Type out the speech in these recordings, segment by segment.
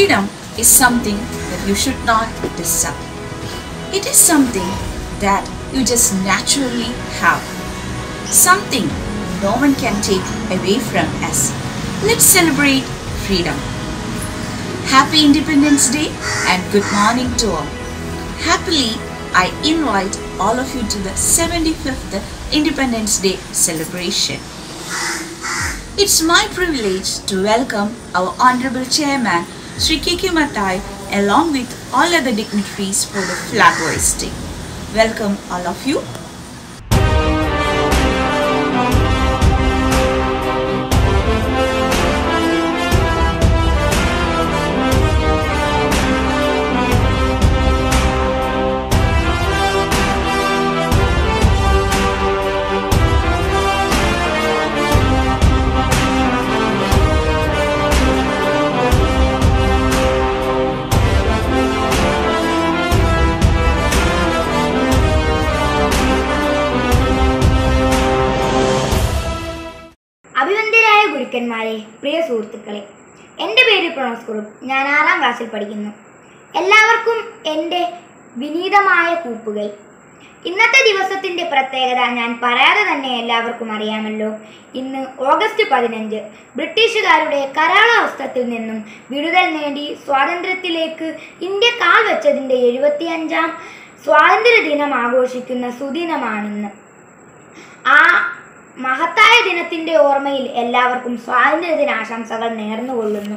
Freedom is something that you should not deserve. It is something that you just naturally have. Something no one can take away from us. Let's celebrate freedom. Happy Independence Day and good morning to all. Happily, I invite all of you to the 75th Independence Day celebration. It's my privilege to welcome our Honorable Chairman, Sri K.K. Mattai, along with all other dignitaries for the flag hoisting. Welcome all of you. ഗുരുക്കന്മാരെ, പ്രിയ സുഹൃത്തുക്കളെ, എൻ്റെ പേര് പ്രണോസ് കുറുപ്പ്. ഞാൻ 6ാം ക്ലാസ്സിൽ പഠിക്കുന്നു. എല്ലാവർക്കും എൻ്റെ വിനീതമായ കൂപ്പുകൾ. ഇന്നത്തെ ദിവസത്തിൻ്റെ പ്രത്യേകത ഞാൻ പറയാതെ തന്നെ എല്ലാവർക്കും അറിയാമല്ലോ. ഇന്ന് ഓഗസ്റ്റ് 15, ബ്രിട്ടീഷുകാരുടെ കരാളഹസ്തത്തിൽ നിന്നും വിടുതൽ നേടി സ്വാതന്ത്ര്യത്തിലേക്ക് ഇന്ത്യ കാൽ വെച്ചതിൻ്റെ 75ാം സ്വാതന്ത്ര്യ ദിനം ആഘോഷിക്കുന്ന സുദിനമാണിന്ന്. ആ മഹത്തായ ദിനത്തിൻ്റെ ഓർമ്മയിൽ എല്ലാവർക്കും സ്വാതന്ത്ര്യദിനാശംസകൾ നേർന്നുകൊള്ളുന്നു.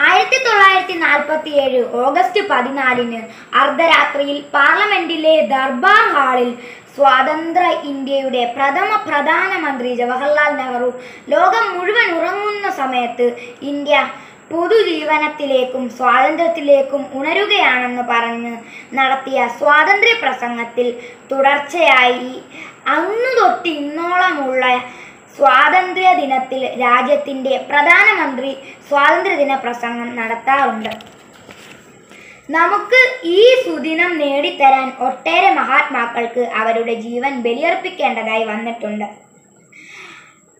1947 ഓഗസ്റ്റ് 14 അർദ്ധരാത്രിയിൽ പാർലമെന്റിലെ ദർബാർ ഹാളിൽ സ്വതന്ത്ര ഇന്ത്യയുടെ പ്രഥമ പ്രധാനമന്ത്രി ജവഹർലാൽ നെഹ്റു ലോകം മുഴുവൻ ഉറങ്ങുന്ന സമയത്ത് ഇന്ത്യ പൊതുജീവനത്തിലേക്കും സ്വാതന്ത്ര്യത്തിലേക്കും ഉണരുകയാണെന്ന് പറഞ്ഞ് നടത്തിയ സ്വാതന്ത്ര്യ പ്രസംഗത്തിൽ തുടർച്ചയായി അന്നു തൊട്ട് ഇന്നോളമുള്ള സ്വാതന്ത്ര്യ ദിനത്തിൽ രാജ്യത്തിൻ്റെ പ്രധാനമന്ത്രി സ്വാതന്ത്ര്യദിന പ്രസംഗം നടത്താറുണ്ട്. നമുക്ക് ഈ സുദിനം നേടിത്തരാൻ ഒട്ടേറെ മഹാത്മാക്കൾക്ക് അവരുടെ ജീവൻ ബലിയർപ്പിക്കേണ്ടതായി വന്നിട്ടുണ്ട്.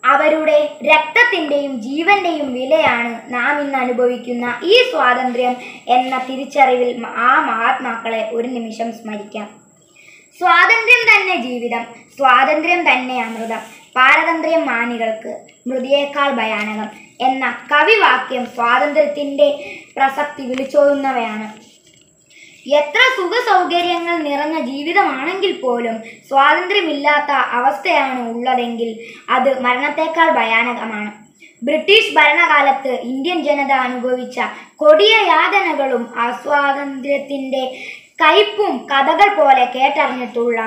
അവരുടെ രക്തത്തിൻ്റെയും ജീവന്റെയും വിലയാണ് നാം ഇന്ന് അനുഭവിക്കുന്ന ഈ സ്വാതന്ത്ര്യം എന്ന തിരിച്ചറിവിൽ ആ മഹാത്മാക്കളെ ഒരു നിമിഷം സ്മരിക്കാം. സ്വാതന്ത്ര്യം തന്നെ ജീവിതം, സ്വാതന്ത്ര്യം തന്നെ അമൃതം, പാരതന്ത്ര്യം മാനികൾക്ക് മൃതിയേക്കാൾ ഭയാനകം എന്ന കവിവാക്യം സ്വാതന്ത്ര്യത്തിൻ്റെ പ്രസക്തി വിളിച്ചോതുന്നവയാണ്. എത്ര സുഖ സൗകര്യങ്ങൾ നിറഞ്ഞ ജീവിതമാണെങ്കിൽ പോലും സ്വാതന്ത്ര്യമില്ലാത്ത അവസ്ഥയാണ് ഉള്ളതെങ്കിൽ അത് മരണത്തേക്കാൾ ഭയാനകമാണ്. ബ്രിട്ടീഷ് ഭരണകാലത്ത് ഇന്ത്യൻ ജനത അനുഭവിച്ച കൊടിയ യാതനകളും അസ്വാതന്ത്ര്യത്തിൻ്റെ കയ്പും കഥകൾ പോലെ കേട്ടറിഞ്ഞിട്ടുള്ള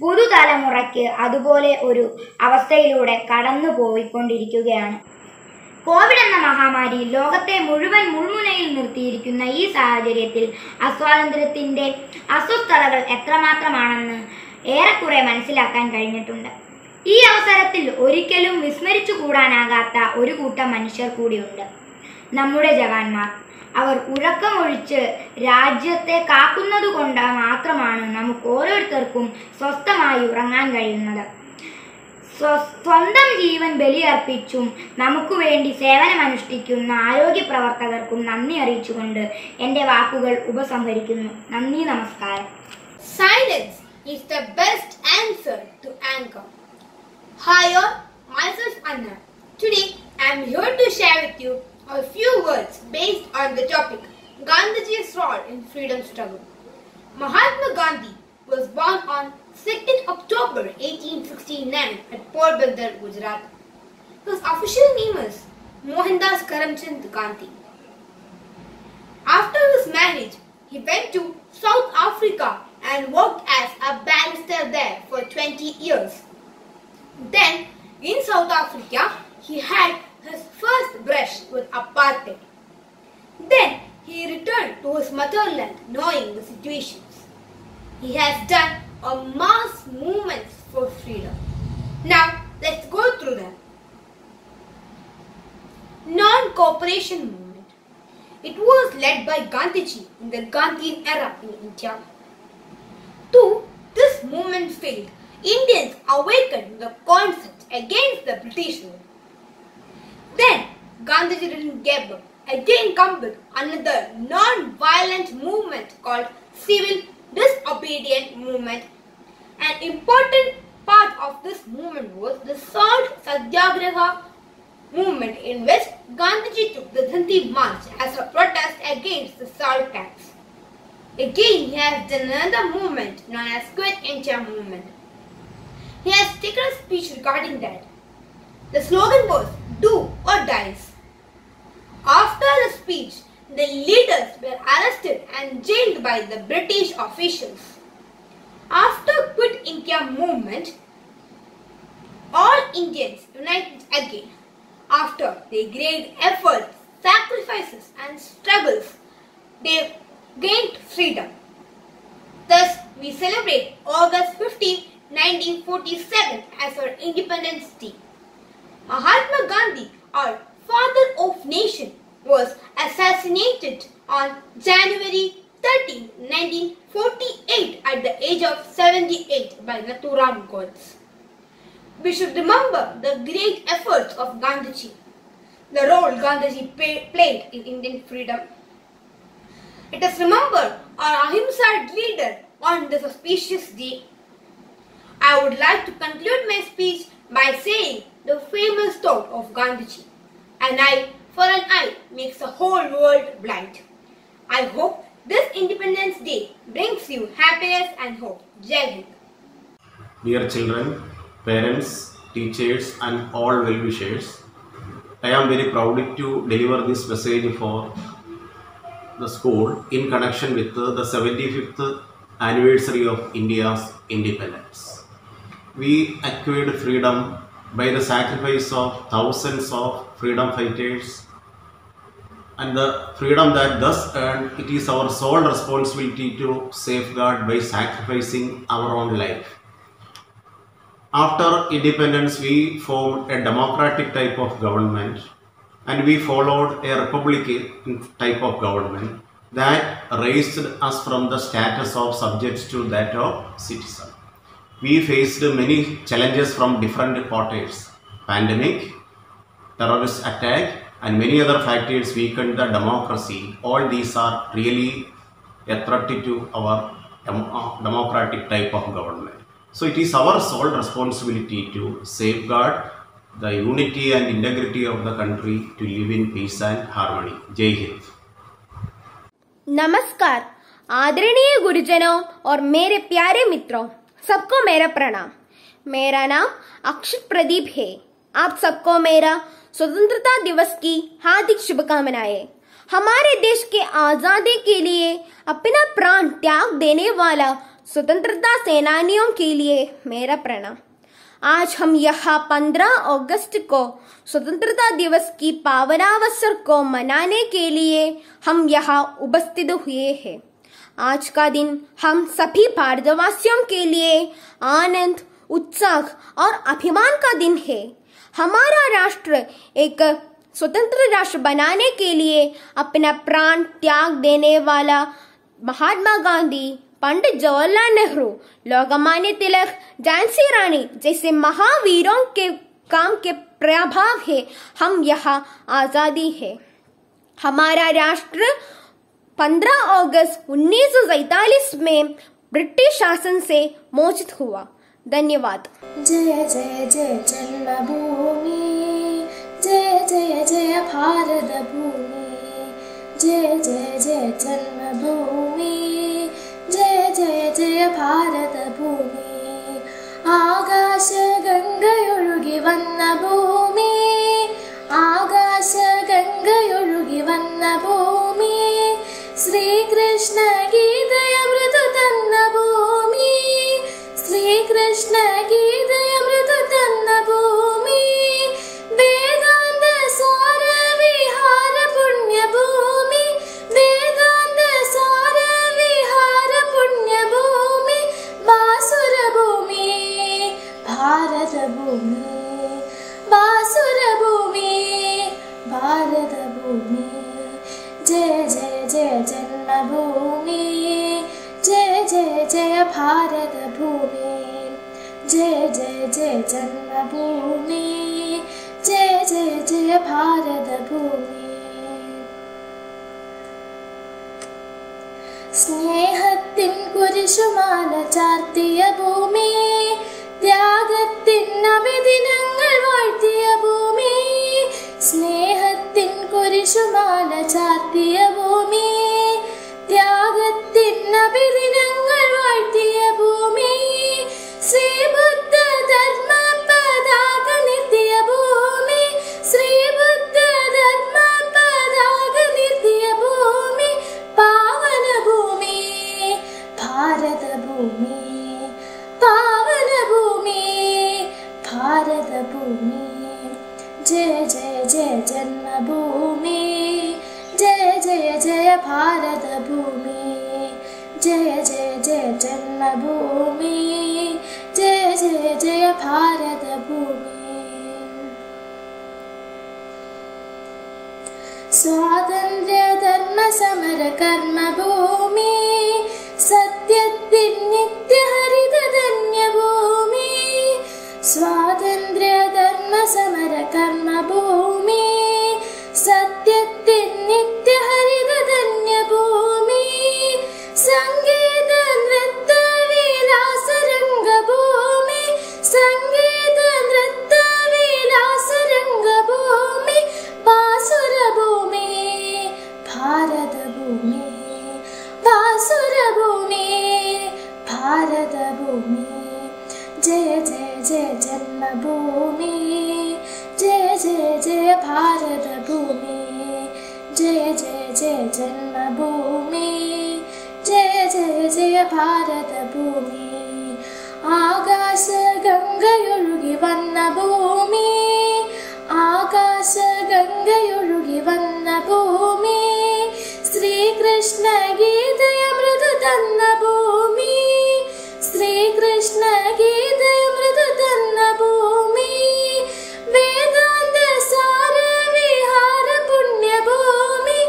പുതുതലമുറയ്ക്ക് അതുപോലെ ഒരു അവസ്ഥയിലൂടെ കടന്നു പോയിക്കൊണ്ടിരിക്കുകയാണ്. കോവിഡ് എന്ന മഹാമാരി ലോകത്തെ മുഴുവൻ മുൾമുനയിൽ നിർത്തിയിരിക്കുന്ന ഈ സാഹചര്യത്തിൽ അസ്വാതന്ത്ര്യത്തിൻ്റെ അസ്വസ്ഥതകൾ എത്രമാത്രമാണെന്ന് ഏറെക്കുറെ മനസ്സിലാക്കാൻ കഴിഞ്ഞിട്ടുണ്ട്. ഈ അവസരത്തിൽ ഒരിക്കലും വിസ്മരിച്ചു കൂടാനാകാത്ത ഒരു കൂട്ടം മനുഷ്യർ കൂടിയുണ്ട്, നമ്മുടെ ജവാന്മാർ. അവർ ഉറക്കമൊഴിച്ച് രാജ്യത്തെ കാക്കുന്നത് കൊണ്ട് മാത്രമാണ് നമുക്ക് ഓരോരുത്തർക്കും സ്വസ്ഥമായി ഉറങ്ങാൻ കഴിയുന്നത്. സ്വന്തം ജീവൻ ബലിയർപ്പിച്ചും നമുക്ക് വേണ്ടി സേവനമനുഷ്ഠിക്കുന്ന ആരോഗ്യ പ്രവർത്തകർക്കും നന്ദി അറിയിച്ചുകൊണ്ട് എൻ്റെ വാക്കുകൾ ഉപസംഹരിക്കുന്നു. നന്ദി, നമസ്കാരം. Silence is the best answer to anger. Hi all, myself Anna. Today I am here to share with you a few words based on the topic Gandhiji's role in freedom struggle. Mahatma Gandhi was born on 2nd October 1869 at Porbandar, Gujarat. His official name is Mohandas Karamchand Gandhi. After his marriage, he went to South Africa and worked as a barrister there for 20 years. Then, in South Africa, he had his first brush with apartheid. Then, he returned to his motherland knowing the situations. He has done a mass movement for freedom. Now, let's go through them. Non-cooperation movement. It was led by Gandhiji in the Gandhian era in India. Though this movement failed, Indians awakened the concept against the British rule. Then, Gandhiji didn't give up again come with another non-violent movement called Civil Disobedient Movement. An important part of this movement was the Salt Satyagraha movement, in which Gandhiji took the Danti March as a protest against the salt tax. Again, he has done another movement known as Quit India movement. He has taken a speech regarding that. The slogan was, "Do or Dies." After the speech, the leaders were arrested and jailed by the British officials. After Quit India movement, all Indians united again. After their great efforts, sacrifices and struggles, they gained freedom. Thus, we celebrate August 15, 1947 as our Independence Day. Mahatma Gandhi, our father of nation, was assassinated on January 13, 1948 at the age of 78 by Nathuram Godse. We should remember the great efforts of Gandhiji, the role Gandhiji played in Indian freedom. Let us remember our Ahimsa leader on this auspicious day. I would like to conclude my speech by saying the famous thought of Gandhiji, "An eye for an eye makes the whole world blind." I hope this Independence Day brings you happiness and hope. Jai Hind. Dear children, parents, teachers and all well-wishers, I am very proud to deliver this message for the school in connection with the 75th anniversary of India's independence. We acquired freedom by the sacrifice of thousands of freedom fighters, and the freedom that thus earned, it is our sole responsibility to safeguard by sacrificing our own life. After independence, we formed a democratic type of government and we followed a republican type of government that raised us from the status of subjects to that of citizen. We faced many challenges from different quarters. Pandemic, terrorist attack and many other factors weakened the democracy. All these are really a threat to our democratic type of government. So it is our sole responsibility to safeguard the unity and integrity of the country to live in peace and harmony. Jai Hind. नमस्कार आदरणीय गुरुजनों और मेरे प्यारे मित्रों, सबको मेरा प्रणाम। मेरा नाम अक्षित प्रदीप है। आप सबको मेरा स्वतंत्रता दिवस की हार्दिक शुभकामनाएं। हमारे देश के आजादी के लिए अपना प्राण त्याग देने वाला स्वतंत्रता सेनानियों के लिए मेरा प्रणाम। आज हम यहाँ 15 अगस्त को स्वतंत्रता दिवस की पावनावसर को मनाने के लिए हम यहाँ उपस्थित हुए हैं। आज का दिन हम सभी भारतवासियों के लिए आनंद, उत्साह और अभिमान का दिन है। हमारा राष्ट्र एक स्वतंत्र राष्ट्र बनाने के लिए अपना प्राण त्याग देने वाला महात्मा गांधी, पंडित जवाहरलाल नेहरू, लोकमान्य तिलक, झांसी रानी जैसे महावीरों के काम के प्रभाव है हम यहाँ आजादी है। हमारा राष्ट्र 15 अगस्त 1947 में ब्रिटिश शासन से मोचित हुआ। धन्यवाद। जय जय जय जन्मभूमि, जय जय जय भारत भूमि, जय जय जय जन्मभूमि, जय जय जय भारत भूमि। आकाश गंगയൊഴുകി വന്ന ഭൂമി, ആകാശ ഗംഗയൊഴുകി വന്ന ഭൂമി, ശ്രീകൃഷ്ണ ഗീതയമൃത തന്ന ഭൂമി, ശ്രീകൃഷ്ണ ഗീതയമൃത തന്ന ഭൂമി, വേദാന്ത സാര വിഹാര പുണ്യഭൂമി, വേദാന്ത സാര വിഹാര പുണ്യഭൂമി, ബാസുര ഭൂമി, ഭാരത ഭൂമി, ബാസുര ഭൂമി, ഭാരത ഭൂമി। जय जय जय जन्मभूमि, जय जय जय भारत भूमि, जय जय जय जन्मभूमि, जय जय जय भारत भूमि। സ്നേഹത്തിൻ കുരിശുമാല ചാർത്തിയ ഭൂമി, ത്യാഗത്തിൻ അഭിദിനങ്ങൾ വാഴ്ത്തിയ ഭൂമി, സ്നേഹത്തിൻ കുരിശുമാല ചാർത്തിയ ഭൂമി, ത്യാഗത്തിൻ അഭിദിനങ്ങൾ വാഴ്ത്തിയ ഭൂമി, ശ്രീബുദ്ധ ധർമ്മ പതാക നിർത്തിയ ഭൂമി, ശ്രീബുദ്ധ ധർമ്മ പതാക നിർത്തിയ ഭൂമി, പാവന ഭൂമി ഭാരത ഭൂമി, പാവന ഭൂമി ഭാരത ഭൂമി. ജയ ജയ ജയ ജന്മഭൂമി, ജയ ജയ ജയ ഭാരത ഭൂമി, ജയ ജയ ജയ ജന്മഭൂമി, ജയ ജയ ജയ ഭാരത ഭൂമി. സ്വാതന്ത്ര്യ ധർമ്മ സമര കർമ്മഭൂമി, സത്യത്തിൻ നിത്യഹരിത ധന്യഭൂമി, സ്വാതന്ത്ര്യ ധർമ്മ സമര കർമ്മഭൂമി, സത്യത്തിൻ നിത്യഹരിത ധന്യഭൂമി, സംഗീത നൃത്ത വിലാസരംഗഭൂമി, സംഗീത നൃത്ത വിലാസരംഗഭൂമി, ബാസുരഭൂമി ഭാരത ഭൂമി, ബാസുരഭൂമി ഭാരത ഭൂമി. ജയ ജയ ജയ ജന്മഭൂമി, ജയ ജയ ജയ ഭാരത ഭൂമി, ജയ ജയ ജയ ജന്മഭൂമി, ജയ ജയ ജയ ഭാരത ഭൂമി. ആകാശ ഗംഗയൊഴുകി വന്ന ഭൂമി, ആകാശ ഗംഗയൊഴുകി വന്ന ഭൂമി, ശ്രീകൃഷ്ണ ഗീതയമൃത് തന്ന ഭൂമി, ശ്രീകൃഷ്ണ ഗീതയമൃത് തന്ന ഭൂമി, വേദാന്ത സാര വിഹാര പുണ്യഭൂമി,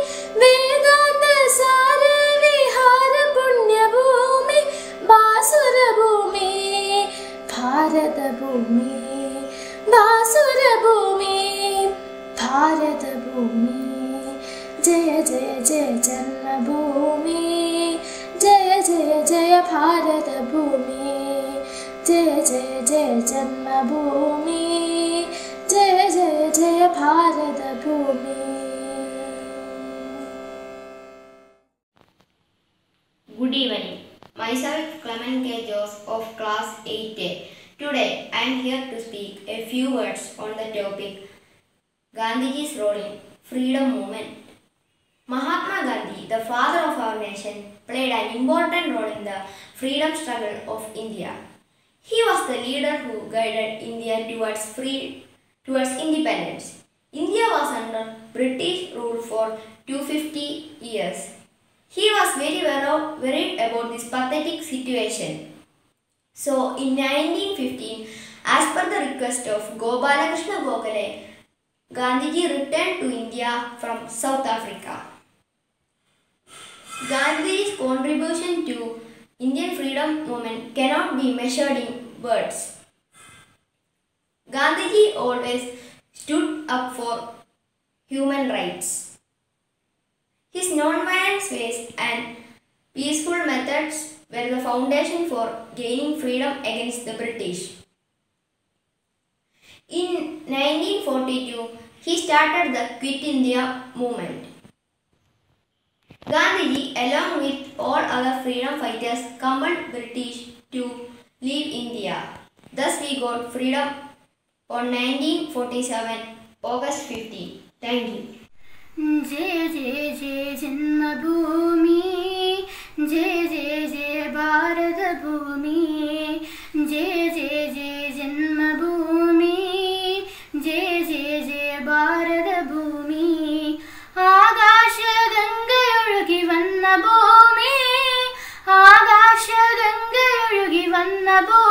വേദാന്ത സാര വിഹാര പുണ്യഭൂമി, ബാസുരഭൂമി ഭാരത ഭൂമി, ബാസുരഭൂമി ഭാരത ഭൂമി. ജയ ജയ ജയ ജന്മഭൂമി, ജയ ജയ ജയ ഭാരത ഭൂമി, ജയ ജയ ജയ ജന്മഭൂമി, ജയ ജയ ജയ ഭാരത ഭൂമി. Good evening. Myself Clement K. Jose of class 8A. Today I am here to speak a few words on the topic Gandhiji's role in freedom movement. Mahatma Gandhi, the father of our nation, played an important role in the freedom struggle of India. He was the leader who guided India towards independence. India was under British rule for 250 years. He was very worried about this pathetic situation. So in 1915, as per the request of Gopalakrishna Gokhale, Gandhiji returned to India from South Africa. Gandhi's contribution to Indian freedom movement cannot be measured in words. Gandhiji always stood up for human rights. His non-violent ways and peaceful methods were the foundation for gaining freedom against the British. In 1942, he started the Quit India movement. Gandhiji, along with all other freedom fighters, compelled British to leave India. Thus we got freedom on 1947, August 15. Thank you. जय जय जय जन्मभूमि, जय जय जय भारत भूमि, जय जय जय जन्मभूमि, जय जय जय भारत भूमि. आकाश गंगയൊഴുകി വന്ന ഭൂമി, ആകാശ ഗംഗയൊഴുകി വന്ന ഭൂമി,